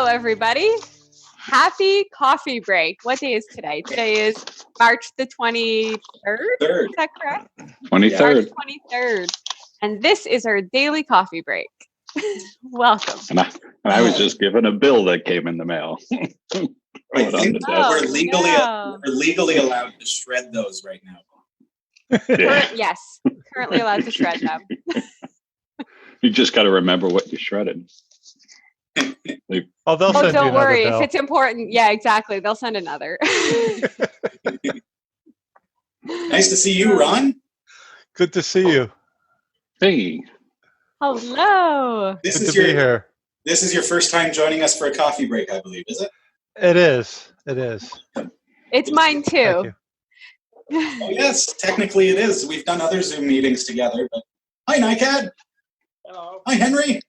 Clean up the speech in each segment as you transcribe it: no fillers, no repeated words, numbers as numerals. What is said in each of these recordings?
everybody. Happy coffee break. What day is today? Today is March the 23rd. Is that correct? 23rd. March 23rd. And this is our daily coffee break. Welcome. And I was just given a bill that came in the mail. I think we're legally allowed to shred those right now. Yes, currently allowed to shred them. You just got to remember what you shredded. Don't worry. If it's important, yeah, exactly. They'll send another. Nice to see you, Ron. Good to see you. Hey. Hello. Good to be here. This is your first time joining us for a coffee break, I believe, is it? It is. It is. It's mine too. Oh, yes, technically it is. We've done other Zoom meetings together. But hi, NICAD. Hello. Hi, Henry.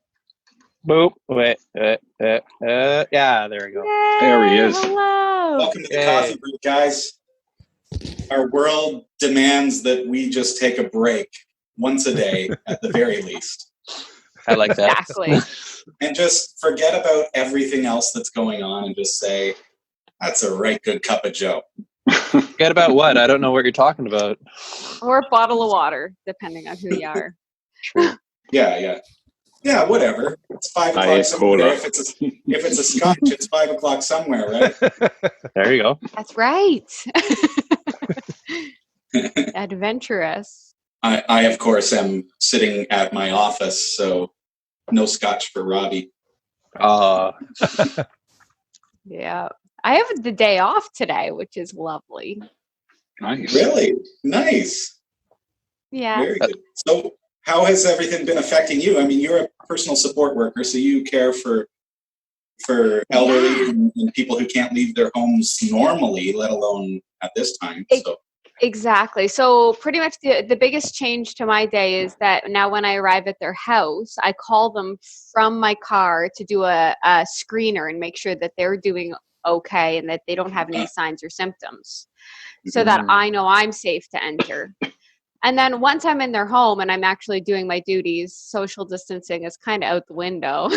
Boop. Wait. Yeah, there we go. Yay, there he is. Hello. Welcome to the coffee break, guys. Our world demands that we just take a break once a day at the very least. I like that. Exactly. And just forget about everything else that's going on and just say, that's a right good cup of joe. Forget about what? I don't know what you're talking about. Or a bottle of water, depending on who you are. Sure. Yeah, whatever. It's 5 o'clock somewhere. If it's a scotch, it's 5 o'clock somewhere, right? There you go. That's right. Adventurous. I, of course, am sitting at my office, so no scotch for Robbie. Yeah. I have the day off today, which is lovely. Nice. Really? Nice. Yeah. Very good. So how has everything been affecting you? I mean, you're a personal support worker, so you care for elderly and people who can't leave their homes normally, let alone at this time. So. Exactly. So pretty much the biggest change to my day is that now when I arrive at their house, I call them from my car to do a screener and make sure that they're doing okay and that they don't have any signs or symptoms so that I know I'm safe to enter. And then once I'm in their home and I'm actually doing my duties, social distancing is kind of out the window.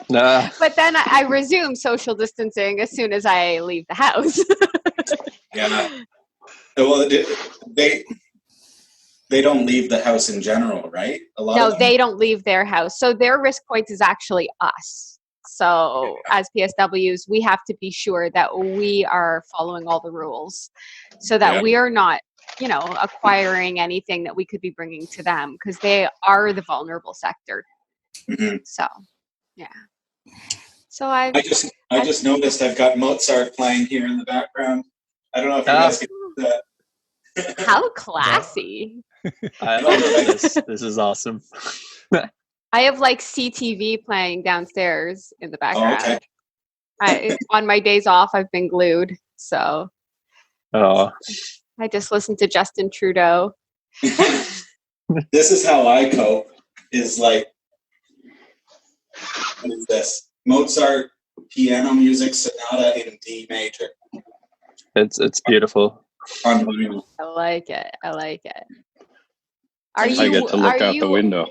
But then I resume social distancing as soon as I leave the house. Yeah. Well, they don't leave the house in general, right? No, they don't leave their house. So their risk point is actually us. So as PSWs, we have to be sure that we are following all the rules so that we are not, acquiring anything that we could be bringing to them because they are the vulnerable sector. Mm-hmm. So, yeah. So I just noticed I've got Mozart playing here in the background. I don't know if you guys can do that. How classy. I love this. This is awesome. I have like CTV playing downstairs in the background. Oh, okay. On my days off, I've been glued. So I just listen to Justin Trudeau. This is how I cope, is like, what is this? Mozart piano music sonata in D major. It's beautiful. Unbelievable. I like it. I get to look out the window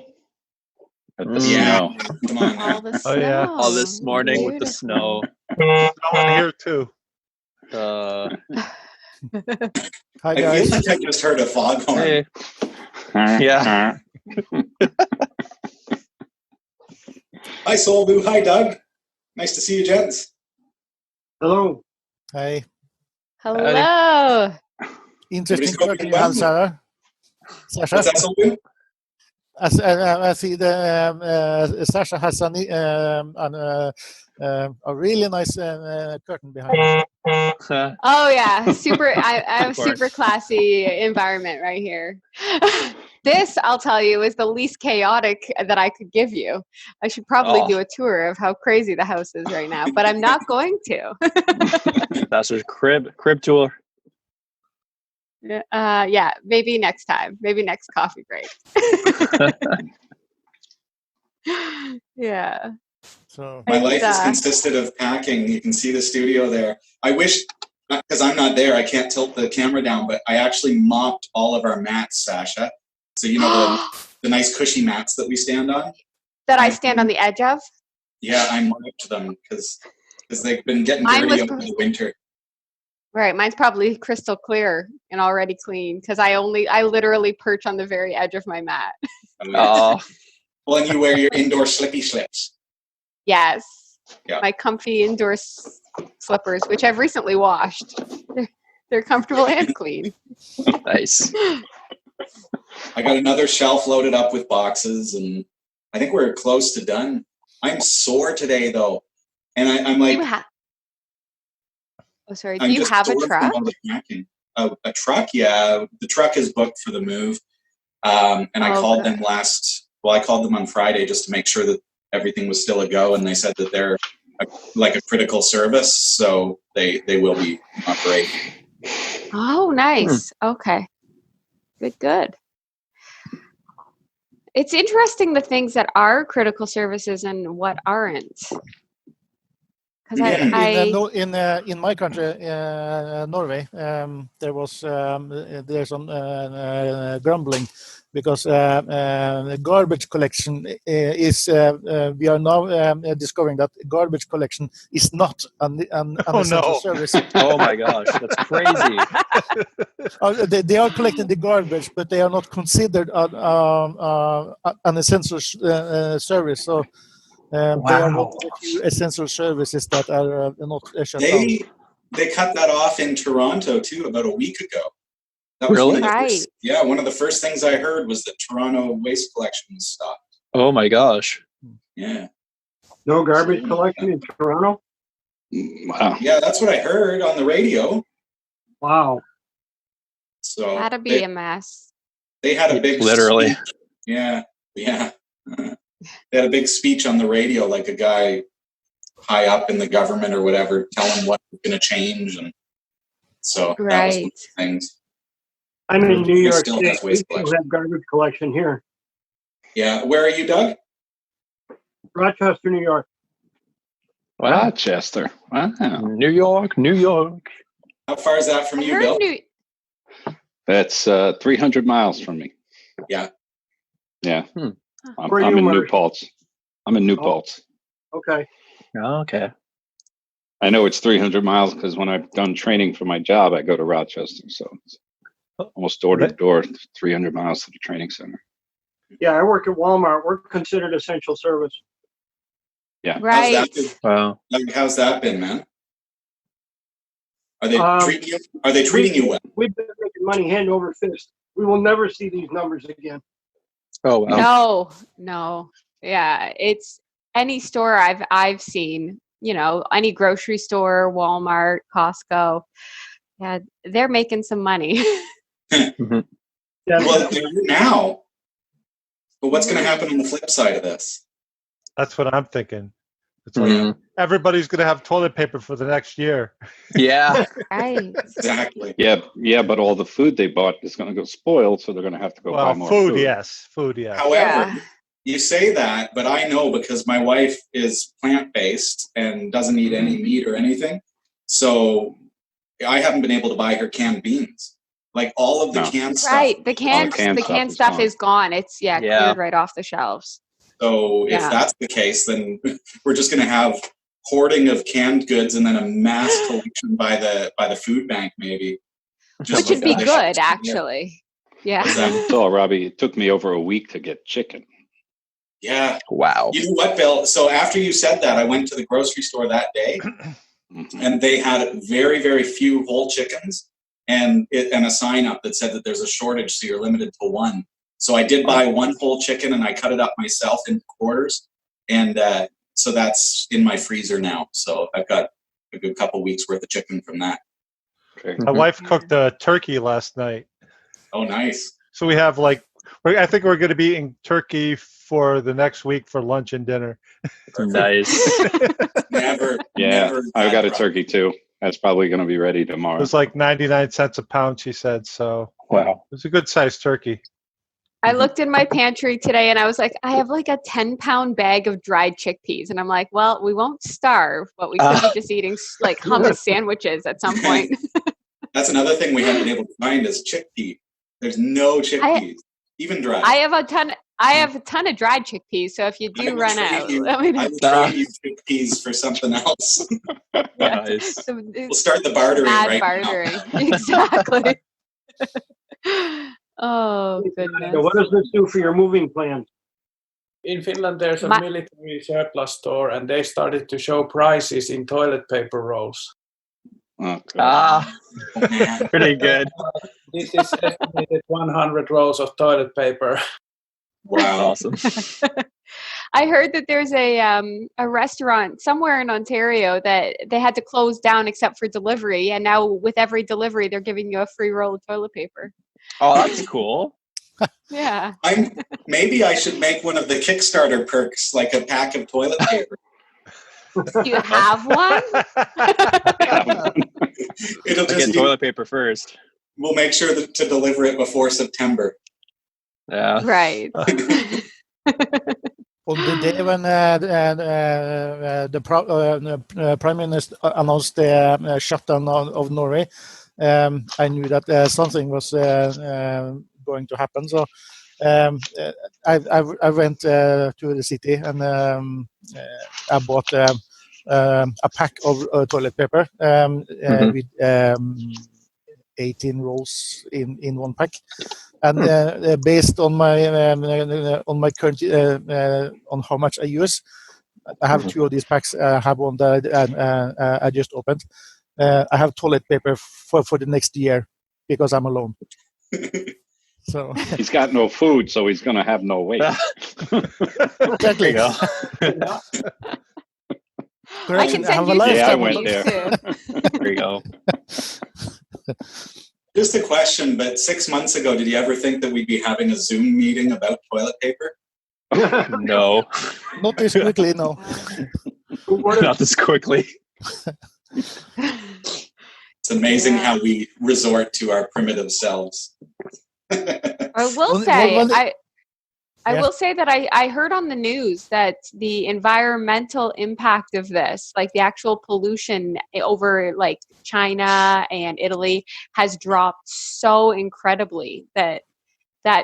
at the snow. Come on now. All the snow. All this morning with the snow. Snowing here too. I Hi feel guys. like I just heard a foghorn. Hey. Yeah. Hi, Solbu. Hi, Doug. Nice to see you, gents. Hello. Hi. Hello. Interesting curtain you have, Sarah. Sasha. What's that, Solbu? I see Sasha has a really nice curtain behind her. Oh yeah, super. I have super classy environment right here. This, I'll tell you, is the least chaotic that I could give you. I should probably do a tour of how crazy the house is right now, but I'm not going to. That's a crib tour. Yeah, maybe next time. Maybe next coffee break. Yeah. So My life has consisted of packing. You can see the studio there. I wish, because I'm not there, I can't tilt the camera down, but I actually mopped all of our mats, Sasha. So, the nice cushy mats that we stand on. That I stand on the edge of? Yeah, I marked them because they've been getting Mine dirty was over the winter. Right, mine's probably crystal clear and already clean because I literally perch on the very edge of my mat. Oh, Well, and you wear your indoor slippy slips. Yes, Yeah. my comfy indoor slippers, which I've recently washed. They're comfortable and clean. nice. I got another shelf loaded up with boxes, and I think we're close to done. I'm sore today, though, and I'm like, Do you have a truck? A truck, yeah. The truck is booked for the move, and I called them I called them on Friday just to make sure that everything was still a go, and they said that they're like a critical service, so they will be operating. Oh, nice. Okay. Good. It's interesting the things that are critical services and what aren't. Because in my country, Norway, there's some grumbling because the garbage collection we are now discovering that garbage collection is not an essential service. Oh my gosh, that's crazy. They are collecting the garbage, but they are not considered an essential service. So. They are one of the few essential services that are not shut down. They cut that off in Toronto too about a week ago. That was really? One of the first things I heard was that Toronto waste collection was stopped. Oh my gosh. Yeah. No garbage collection in Toronto? Wow. Yeah, that's what I heard on the radio. Wow. So that'd be a mess. They had a big literally. Speech. Yeah. They had a big speech on the radio, like a guy high up in the government or whatever, telling what's going to change, and so that was one of the things. I'm in New York still State. We still have garbage collection here. Yeah, where are you, Doug? Rochester, New York. Wow. Rochester. Wow. New York. How far is that from you, Bill? That's 300 miles from me. Yeah. Yeah. I'm Where are in you, New Marsh? Paltz. I'm in New Paltz. Okay. Okay. I know it's 300 miles because when I've done training for my job, I go to Rochester. So it's almost door to door, 300 miles to the training center. Yeah, I work at Walmart. We're considered essential service. Yeah. Right. Wow. How's that been, man? Are they treating you well? We've been making money hand over fist. We will never see these numbers again. Oh wow. No. Yeah, it's any store I've seen, any grocery store, Walmart, Costco. Yeah, they're making some money. Well, they're now. But what's going to happen on the flip side of this? That's what I'm thinking. It's like everybody's going to have toilet paper for the next year. Yeah. Right. Exactly. Yeah, but all the food they bought is going to go spoiled, so they're going to have to go buy more food. Food, yes. However, you say that, but I know because my wife is plant-based and doesn't eat any meat or anything. So I haven't been able to buy her canned beans. Like all of the canned stuff. Right. The canned stuff is gone. It's cleared right off the shelves. So if that's the case, then we're just going to have hoarding of canned goods and then a mass collection by the food bank, maybe. Which would be good, actually. Yeah. So, Robbie, it took me over a week to get chicken. Yeah. Wow. You know what, Bill? So after you said that, I went to the grocery store that day, and they had very, very few whole chickens and a sign up that said that there's a shortage, so you're limited to one. So I did buy one whole chicken, and I cut it up myself into quarters, and so that's in my freezer now. So I've got a good couple weeks worth of chicken from that. Okay. My wife cooked a turkey last night. Oh, nice. So we have I think we're going to be eating turkey for the next week for lunch and dinner. Nice. Never. I've got a turkey too. That's probably going to be ready tomorrow. It was like 99 cents a pound, she said. So wow, it was a good sized turkey. I looked in my pantry today and I was like, I have like a 10-pound bag of dried chickpeas. And I'm like, well, we won't starve, but we could be just eating like hummus sandwiches at some point. That's another thing we haven't been able to find is chickpea. There's no chickpeas, even dry. I have a ton I have a ton of dried chickpeas, so if you do run out, let me know. I will trade you chickpeas for something else. Nice. We'll start the bartering right bartering. Exactly. Oh, goodness. So what does this do for your moving plans? In Finland, there's a military surplus store, and they started to show prices in toilet paper rolls. Pretty good. This is estimated 100 rolls of toilet paper. Wow. Awesome. I heard that there's a restaurant somewhere in Ontario that they had to close down except for delivery, and now with every delivery, they're giving you a free roll of toilet paper. Oh, that's cool. Yeah. Maybe I should make one of the Kickstarter perks, like a pack of toilet paper. Do you have one? It'll just get toilet paper first. We'll make sure to deliver it before September. Yeah. Right. On the day when the Prime Minister announced the shutdown of Norway, I knew that something was going to happen. So I went to the city and I bought a pack of toilet paper with 18 rolls in one pack. And based on my current on how much I use, I have two of these packs. I have one that I just opened. I have toilet paper for the next year because I'm alone. So he's got no food, so he's going to have no weight. Exactly. I can send you I went there. There you go. Just a question, but 6 months ago, did you ever think that we'd be having a Zoom meeting about toilet paper? No. Not this quickly, no. Not this quickly. It's amazing how we resort to our primitive selves. I will say, I will say that I heard on the news that the environmental impact of this, like the actual pollution over like China and Italy, has dropped so incredibly that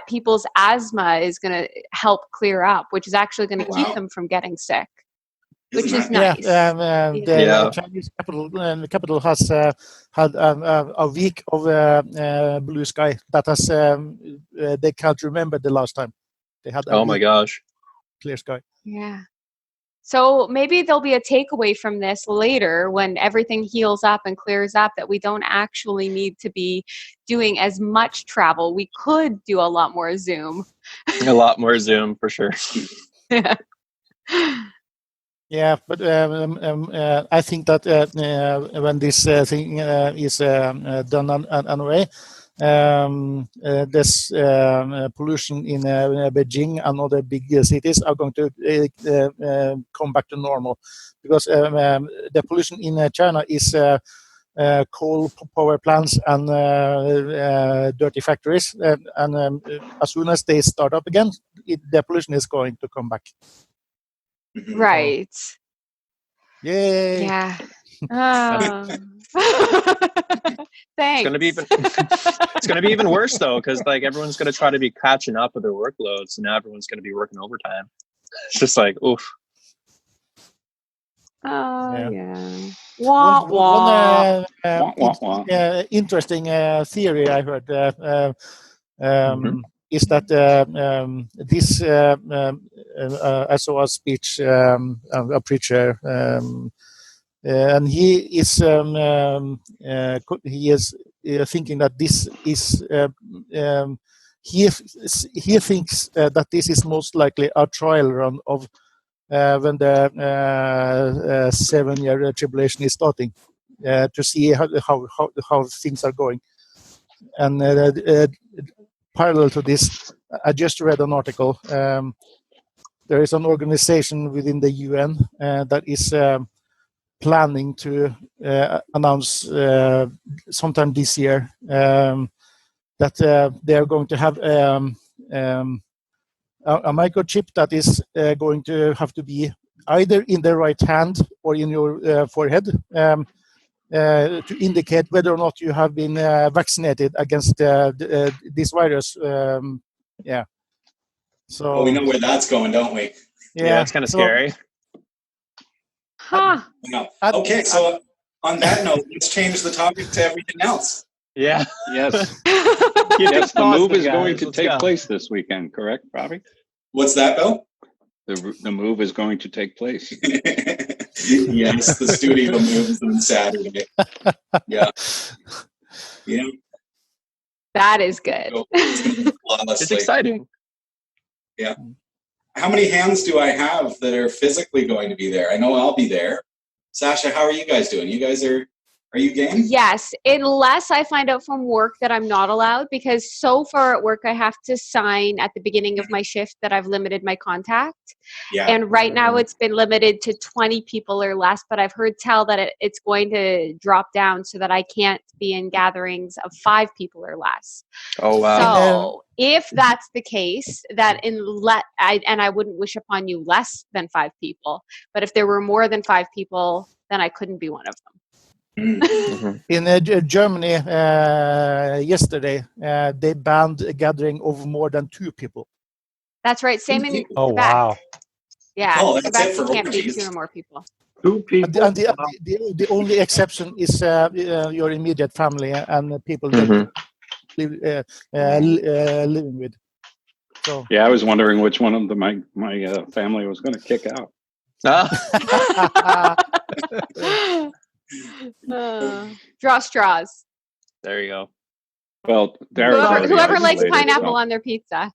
people's asthma is going to help clear up, which is actually going to keep them from getting sick, which is nice. The Chinese capital has had a week of blue sky that has they can't remember the last time they had. Oh my gosh, clear sky. Yeah. So maybe there'll be a takeaway from this later when everything heals up and clears up, that we don't actually need to be doing as much travel. We could do a lot more Zoom. A lot more Zoom for sure. Yeah. Yeah, but I think that when this thing is done anyway, this pollution in Beijing and other big cities are going to come back to normal, because the pollution in China is coal power plants and dirty factories, and as soon as they start up again, the pollution is going to come back. Right. Yay! Yeah. Thanks. It's gonna be even worse though, because like everyone's gonna try to be catching up with their workloads, and now everyone's gonna be working overtime. It's just like oof. Yeah. Wah, One interesting theory I heard is that this I saw a speech, a preacher, and he is thinking that this is he thinks that this is most likely a trial run of when the 7-year tribulation is starting, to see how things are going. And parallel to this, I just read an article. There is an organization within the UN that is planning to announce sometime this year that they are going to have a microchip that is going to have to be either in the right hand or in your forehead to indicate whether or not you have been vaccinated against this virus. So Well, we know where that's going, don't we? Yeah, it's kind of scary. Huh. No. Okay, so on that note, let's change the topic to everything else. Yeah. Yes. Keep Yes, it the move positive, is going guys. to Let's take go. place this weekend, correct, Robbie? What's that, Bill? The move is going to take place. Yes, the studio moves on Saturday. Yeah. Yeah. That is good. It's gonna move It's flawlessly. exciting. Yeah. How many hands do I have that are physically going to be there? I know I'll be there. Sasha, how are you guys doing? You guys are you game? Yes, unless I find out from work that I'm not allowed, because so far at work I have to sign at the beginning of my shift that I've limited my contact. Yeah. And right now it's been limited to 20 people or less, but I've heard tell that it's going to drop down so that I can't be in gatherings of 5 people or less. Oh, wow. So if that's the case, that I wouldn't wish upon you less than 5 people, but if there were more than 5 people, then I couldn't be one of them. in Germany yesterday, they banned a gathering of more than 2 people. That's right. Same in Oh, Quebec. wow. Yeah, Oh, that's Quebec it for you can't be orgies. 2 or more people. 2 people. And the only exception is your immediate family and the people that living with. So Yeah, I was wondering which one of my family was going to kick out. Draw straws. There you go. Well, Dara's already Whoever likes isolated, pineapple so- on their pizza.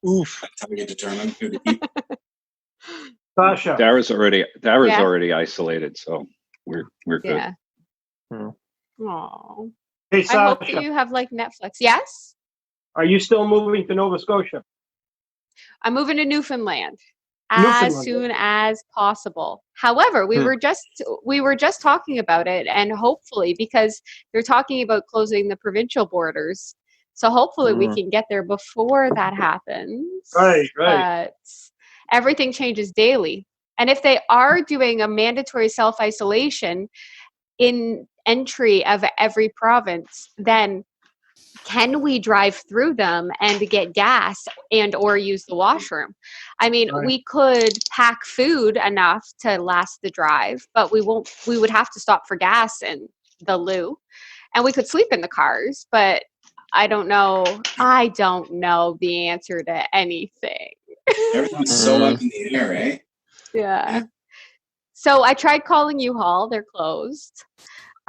Oof. That's how we determine who to keep. Sasha, Dara's already isolated, so we're good. Yeah. Hmm. Aww. hey I hope that Sasha, you have like Netflix. Yes? are you still moving to Nova Scotia? I'm moving to Newfoundland as Newfoundland. soon as possible. However, we were just talking about it, and hopefully, because they're talking about closing the provincial borders, so hopefully we can get there before that happens. Right. But everything changes daily, and if they are doing a mandatory self-isolation in entry of every province, then can we drive through them and get gas and or use the washroom? I mean, Right. we could pack food enough to last the drive, but we would have to stop for gas in the loo, and we could sleep in the cars, but I don't know the answer to anything. Everything's so up in the air, eh? Yeah. So I tried calling U-Haul, they're closed.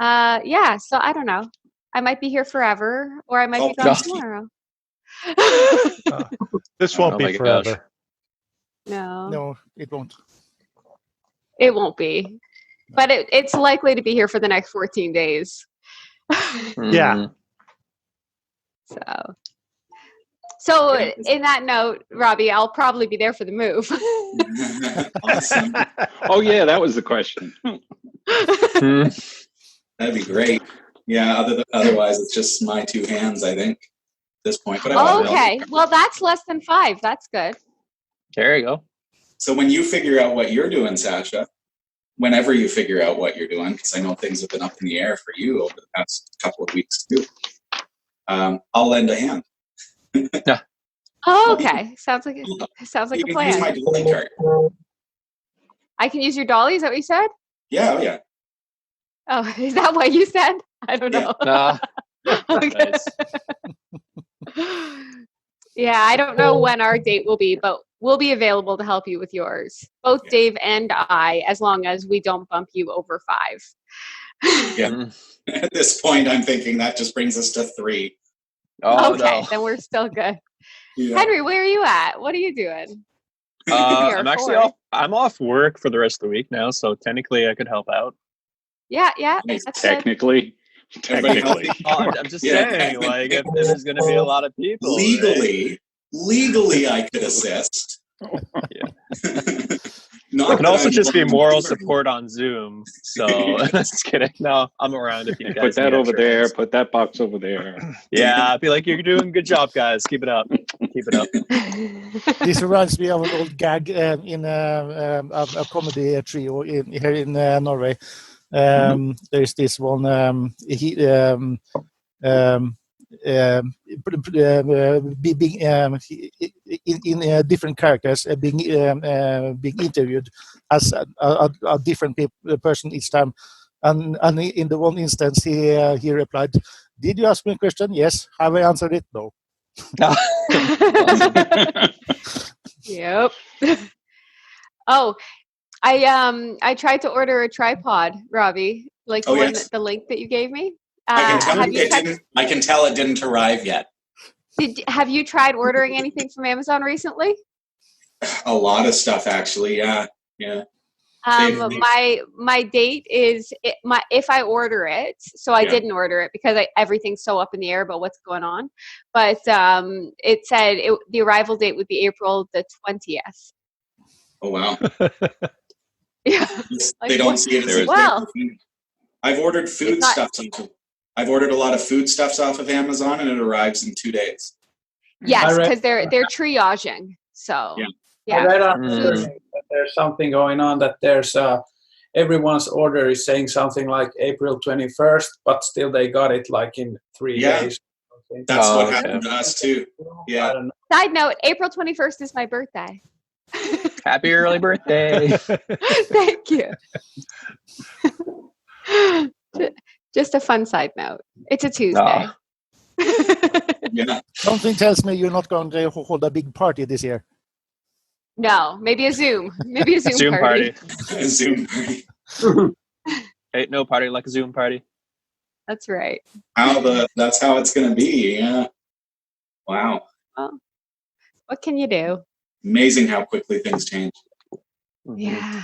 Yeah, so I don't know. I might be here forever, or I might be gone tomorrow. This won't Oh be my forever. no, it won't. It won't be. But it's likely to be here for the next 14 days. Yeah. So in that note, Robbie, I'll probably be there for the move. Awesome. Oh yeah, that was the question. That'd be great. Yeah, otherwise it's just my 2 hands, I think, at this point. But Okay. Well, that's less than 5. That's good. There you go. So when you figure out what you're doing, Sasha, whenever you figure out what you're doing, because I know things have been up in the air for you over the past couple of weeks too, I'll lend a hand. Oh, okay. Sounds like You a can plan. use my dolly cart. I can use your dolly. Is that what you said? Yeah, oh yeah. Oh, is that what you said? I don't know. Okay. Nice. Yeah, I don't know when our date will be, but we'll be available to help you with yours. Both Dave and I, as long as we don't bump you over 5. Yeah. At this point, I'm thinking that just brings us to 3. Oh, Okay, no. then we're still good. Yeah. Henry, where are you at? What are you doing? I'm actually off. I'm off work for the rest of the week now, so technically I could help out. Yeah, Nice. that's good. Technically. Everybody Oh, I'm just Yeah. saying, like, if there's going to be a lot of people. legally, I could assist. Yeah. Not It can that also I'm just be going moral to- support on Zoom. So, just kidding. No, I'm around if you guys Put that need over extra there. hands. Put that box over there. Yeah, be like, you're doing a good job, guys. Keep it up. Keep it up. This reminds me of an old gag in a comedy trio here in Norway. There's this one. in different characters, being interviewed as a different person each time. And in the one instance, he replied, "Did you ask me a question? Yes. Have I answered it? No." Yep. Oh, I tried to order a tripod, Robbie, like Oh, yes. the link that you gave me. I can tell have you I can tell it didn't arrive yet. Have you tried ordering anything from Amazon recently? A lot of stuff, actually. Yeah. My date is if I order it. So I didn't order it because everything's so up in the air about what's going on. But it said the arrival date would be April the 20th. Oh wow. Yeah. They don't see it as well. I've ordered food stuff. I've ordered a lot of food stuffs off of Amazon, and it arrives in 2 days. Yes, because they're triaging. So I read on that there's something going on, that there's everyone's order is saying something like April 21st, but still they got it like in 3 days. That's what happened to us too. Yeah. I don't know. Side note: April 21st is my birthday. Happy early birthday! Thank you. Just a fun side note. It's a Tuesday. Yeah. Something tells me you're not going to hold a big party this year. No, maybe a Zoom. Maybe a Zoom party. A Zoom party. Ain't no party like a Zoom party. That's right. That's how it's going to be. Yeah. Wow. Well, what can you do? Amazing how quickly things change. Yeah.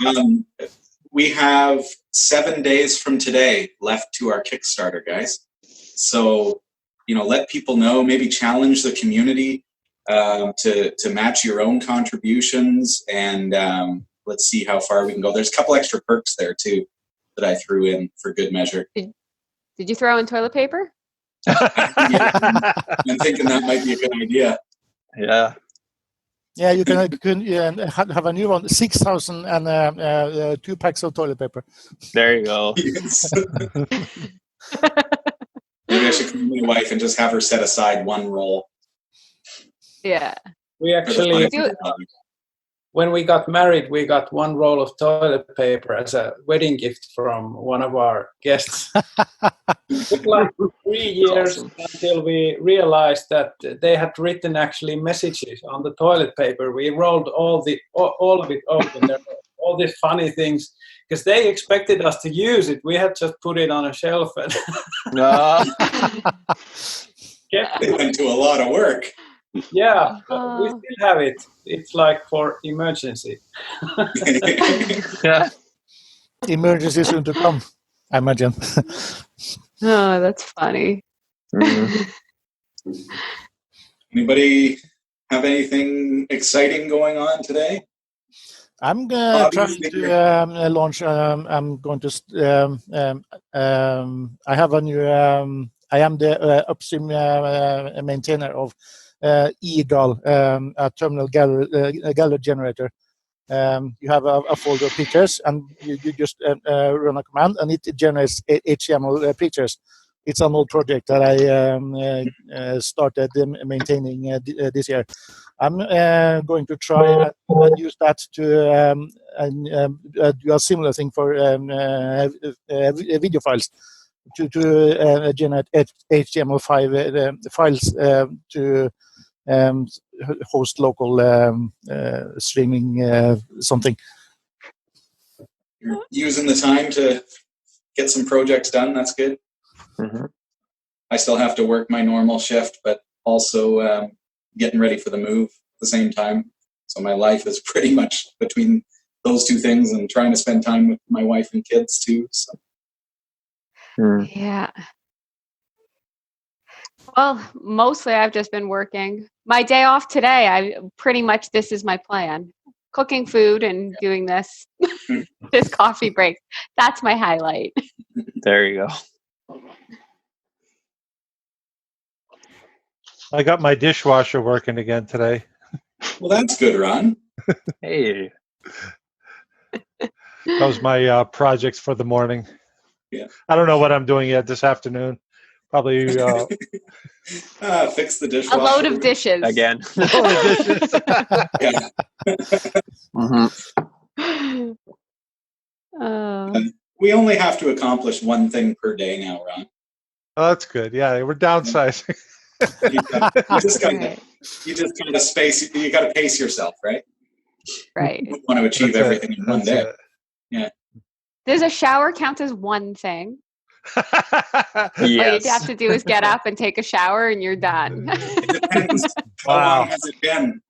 We have 7 days from today left to our Kickstarter, guys. So, let people know, maybe challenge the community to match your own contributions, and let's see how far we can go. There's a couple extra perks there too that I threw in for good measure. Did you throw in toilet paper? I'm thinking that might be a good idea. Yeah. Yeah, you can have a new one. 6,000 and 2 packs of toilet paper. There you go. Yes. Maybe I should call my wife and just have her set aside one roll. Yeah. We actually, when we got married, we got one roll of toilet paper as a wedding gift from one of our guests. It took like 3 years until we realized that they had written actually messages on the toilet paper. We rolled all of it open. There were all these funny things because they expected us to use it. We had just put it on a shelf and it went to a lot of work. Yeah, but we still have it. It's like for emergency. Yeah. Emergency soon to come, I imagine. Oh, that's funny. Anybody have anything exciting going on today? I'm trying to launch. I'm going to. I have a new. I am the upstream maintainer of eGAL, a terminal gallery generator. You have a folder of pictures, and you just run a command, and it generates HTML pictures. It's an old project that I started maintaining this year. I'm going to try and use that to do a similar thing for video files, to generate HTML5 files to host local streaming something. You're using the time to get some projects done. That's good. Mm-hmm. I still have to work my normal shift, but also getting ready for the move at the same time. So my life is pretty much between those two things and trying to spend time with my wife and kids too. So. Yeah. Well, mostly I've just been working. My day off today, this is my plan. Cooking food and doing this coffee break. That's my highlight. There you go. I got my dishwasher working again today. Well, that's good, Ron. Hey. That was my projects for the morning. Yeah. I don't know what I'm doing yet this afternoon, Probably fix the A dishwasher. load of dishes. Again. load of dishes. Yeah. We only have to accomplish one thing per day now, Ron. Oh, that's good. Yeah, we're downsizing. You just kind of space. You got to pace yourself, right? Right. You want to achieve That's everything in one day. Yeah. Does a shower count as one thing? All you Yes. have to do is get up and take a shower, and you're done. It depends. How Wow. long has it been?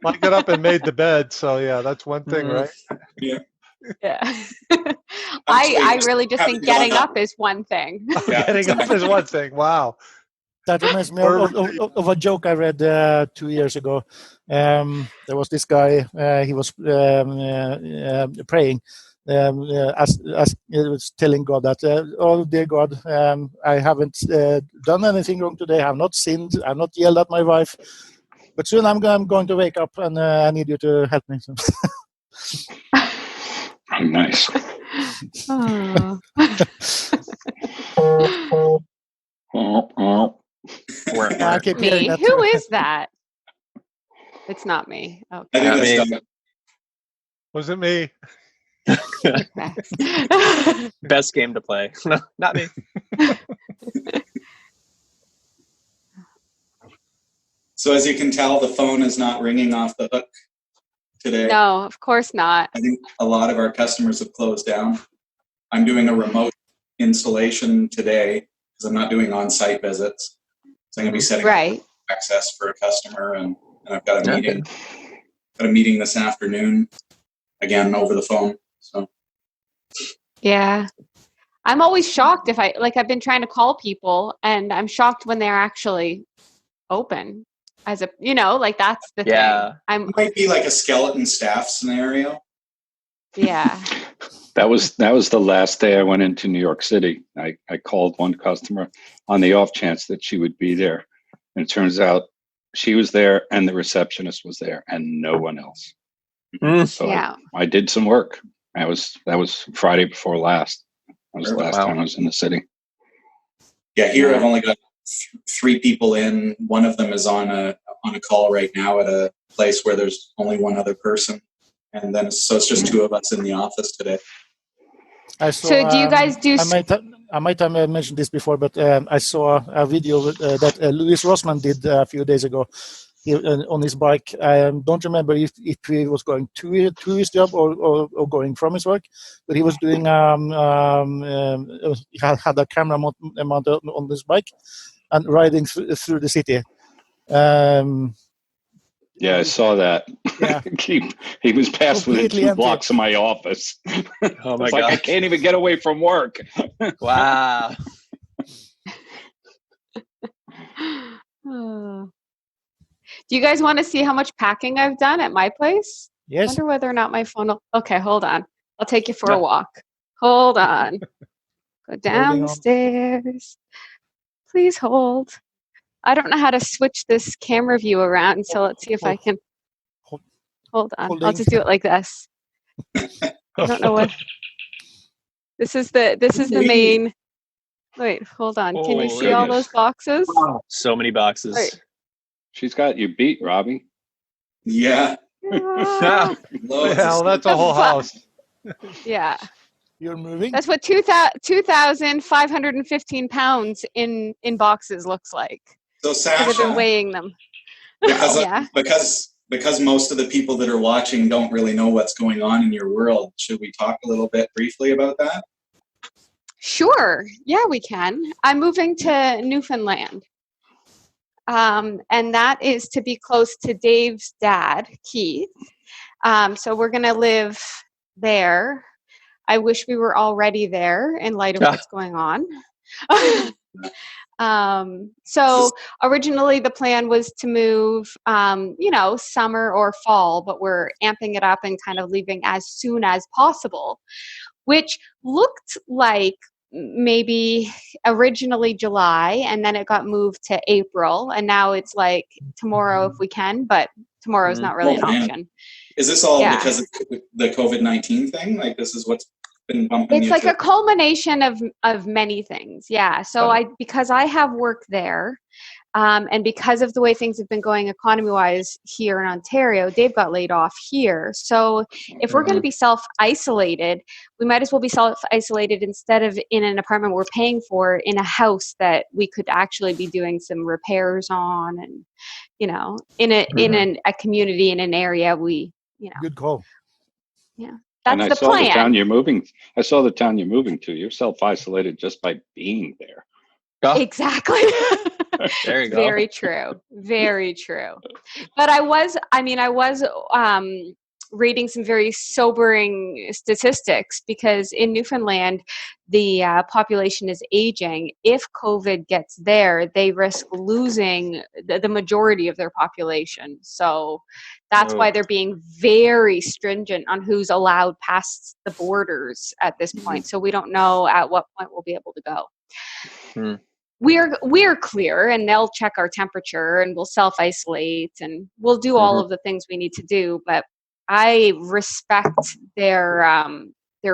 I got up and made the bed, so yeah, that's one thing, right? Yeah. Yeah. I really just think getting up is one thing. Yeah, Getting up is one thing. Wow. That reminds me of a joke I read 2 years ago. There was this guy. He was praying, as he was telling God that, "Oh dear God, I haven't done anything wrong today. I have not sinned. I've not yelled at my wife. But soon I'm going to wake up, and I need you to help me." Nice. Oh. I keep hearing Me? that Who too. is that? It's not me. I Okay. think me. that's done. Was it me? Best game to play. No, not me. So as you can tell, the phone is not ringing off the hook today. No, of course not. I think a lot of our customers have closed down. I'm doing a remote installation today because I'm not doing on-site visits. So I'm going to be setting up access for a customer, and I've got a meeting. Got a meeting this afternoon, again over the phone. So Yeah. I'm always shocked if I've been trying to call people, and I'm shocked when they're actually open. That's the thing. It might be like a skeleton staff scenario. Yeah. That was the last day I went into New York City. I called one customer on the off chance that she would be there. And it turns out she was there and the receptionist was there and no one else. So yeah. I did some work. That was Friday before last. That was the last time I was in the city. Yeah, here I've only got 3 people in. One of them is on a call right now at a place where there's only one other person. And then it's just 2 of us in the office today. So do you guys do... I might have mentioned this before, but I saw a video that Louis Rossmann did a few days ago on his bike. I don't remember if he was going to his job or going from his work, but he was doing he had a camera mounted on his bike and riding through the city. Yeah, I saw that. Yeah. He was passed within 2 blocks of my office. Oh my God! God. I can't even get away from work. Wow. Do you guys want to see how much packing I've done at my place? Yes. I wonder whether or not my phone will... Okay, hold on. I'll take you for a walk. Hold on. Go downstairs. Please hold. I don't know how to switch this camera view around, so let's see if I can... Hold on. I'll just do it like this. I don't know what... This is the main... Wait, hold on. Can you see all those boxes? So many boxes. Right. She's got you beat, Robbie. Yeah. Yeah, well, that's a whole house. Yeah. You're moving? That's what 2,515 pounds in boxes looks like. So Sasha, I've been weighing them. Because most of the people that are watching don't really know what's going on in your world, should we talk a little bit briefly about that? Sure. Yeah, we can. I'm moving to Newfoundland. And that is to be close to Dave's dad, Keith. So we're going to live there. I wish we were already there in light of what's going on. So originally the plan was to move, summer or fall, but we're amping it up and kind of leaving as soon as possible, which looked like maybe originally July, and then it got moved to April, and now it's like tomorrow if we can, but tomorrow's not really an option. Is this all because of the COVID-19 thing? Like, this is what's been bumping It's you like to? a culmination of many things. Yeah. So because I have work there, and because of the way things have been going economy-wise here in Ontario, Dave got laid off here. So if we're going to be self-isolated, we might as well be self-isolated instead of in an apartment we're paying for in a house that we could actually be doing some repairs on, and in a community, in an area Good call. Yeah. And That's I the saw plan. the town you're moving. I saw the town you're moving to. You're self-isolated just by being there. Exactly. There you go. Very true. Very true. But I was reading some very sobering statistics, because in Newfoundland, the population is aging. If COVID gets there, they risk losing the majority of their population. So that's why they're being very stringent on who's allowed past the borders at this point. So we don't know at what point we'll be able to go. We're clear, and they'll check our temperature, and we'll self-isolate, and we'll do all of the things we need to do. But I respect their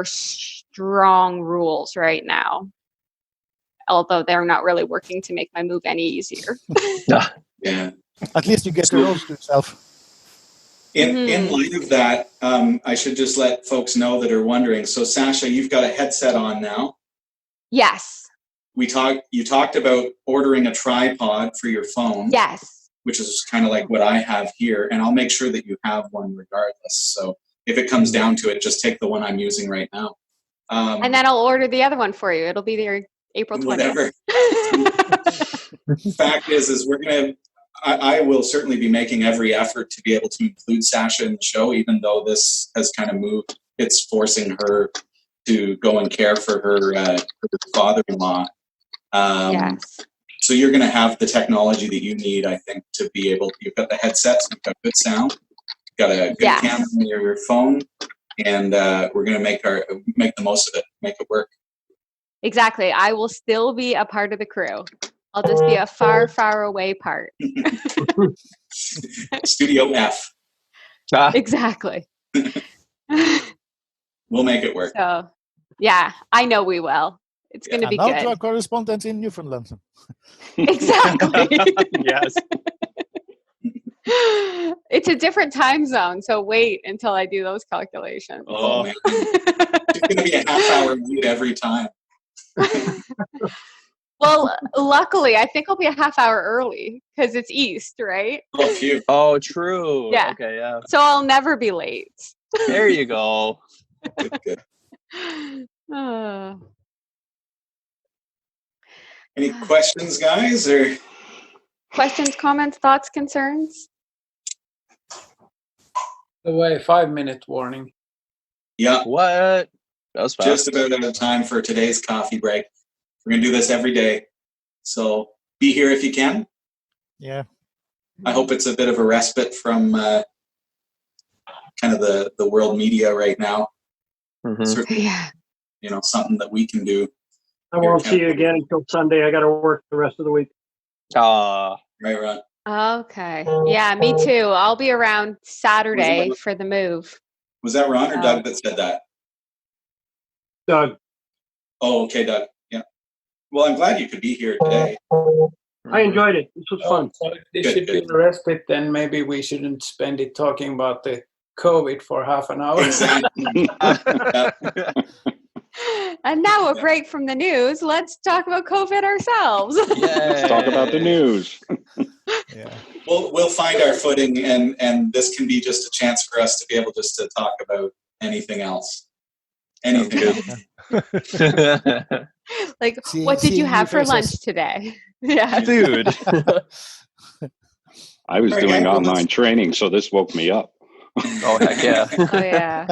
strong rules right now, although they're not really working to make my move any easier. Yeah. At least you get to roast yourself. In light of that, I should just let folks know that are wondering. So, Sasha, you've got a headset on now. Yes. You talked about ordering a tripod for your phone. Yes. Which is kind of like what I have here, and I'll make sure that you have one regardless. So if it comes down to it, just take the one I'm using right now. And then I'll order the other one for you. It'll be there April 20th. Whatever. Fact is I will certainly be making every effort to be able to include Sasha in the show, even though this has kind of moved. It's forcing her to go and care for her father-in-law. Yes. So you're going to have the technology that you need, I think, to be able. You've got the headsets, you've got good sound, you've got a good camera on your phone, and we're going to make the most of it, make it work. Exactly. I will still be a part of the crew. I'll just be a far, far away part. Studio F. Exactly. We'll make it work. So, yeah, I know we will. It's going to be now good. to our correspondent in Newfoundland. Exactly. Yes. It's a different time zone, so wait until I do those calculations. Oh, man. It's going to be a half-hour lead every time. Well, luckily, I think I'll be a half hour early because it's East, right? Oh, phew. Oh, true. Yeah. Okay, yeah. So I'll never be late. There you go. Good. Any questions, guys? Or questions, comments, thoughts, concerns? The way 5-minute warning. Yeah. What? That was fast. Just about out of time for today's coffee break. We're going to do this every day. So be here if you can. Yeah. I hope it's a bit of a respite from kind of the world media right now. Certainly, something that we can do. I won't see you again until Sunday. I got to work the rest of the week. Right, Ron. Okay. Yeah, me too. I'll be around Saturday for the move. Was that Ron or Doug that said that? Doug. Oh, okay, Doug. Yeah. Well, I'm glad you could be here today. I enjoyed it. This was fun. So if this should be arrested, then maybe we shouldn't spend it talking about the COVID for half an hour. Exactly. And now a break from the news. Let's talk about COVID ourselves. Let's talk about the news. Yeah. We'll find our footing, and this can be just a chance for us to be able just to talk about anything else. Anything else. Like, what did you have for lunch today? Yeah. Dude. I was doing online training, so this woke me up. Oh, heck yeah. Oh, yeah.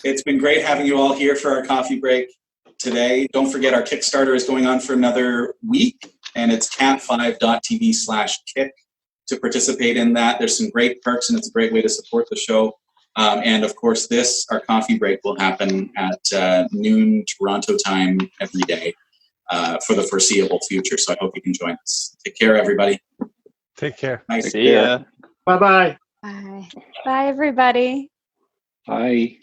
It's been great having you all here for our coffee break today. Don't forget our Kickstarter is going on for another week, and it's cat5.tv/kick to participate in that. There's some great perks, and it's a great way to support the show. And of course, our coffee break will happen at noon Toronto time every day for the foreseeable future. So I hope you can join us. Take care, everybody. Take care. Nice. See ya. Bye-bye. Bye. Bye, everybody. Bye.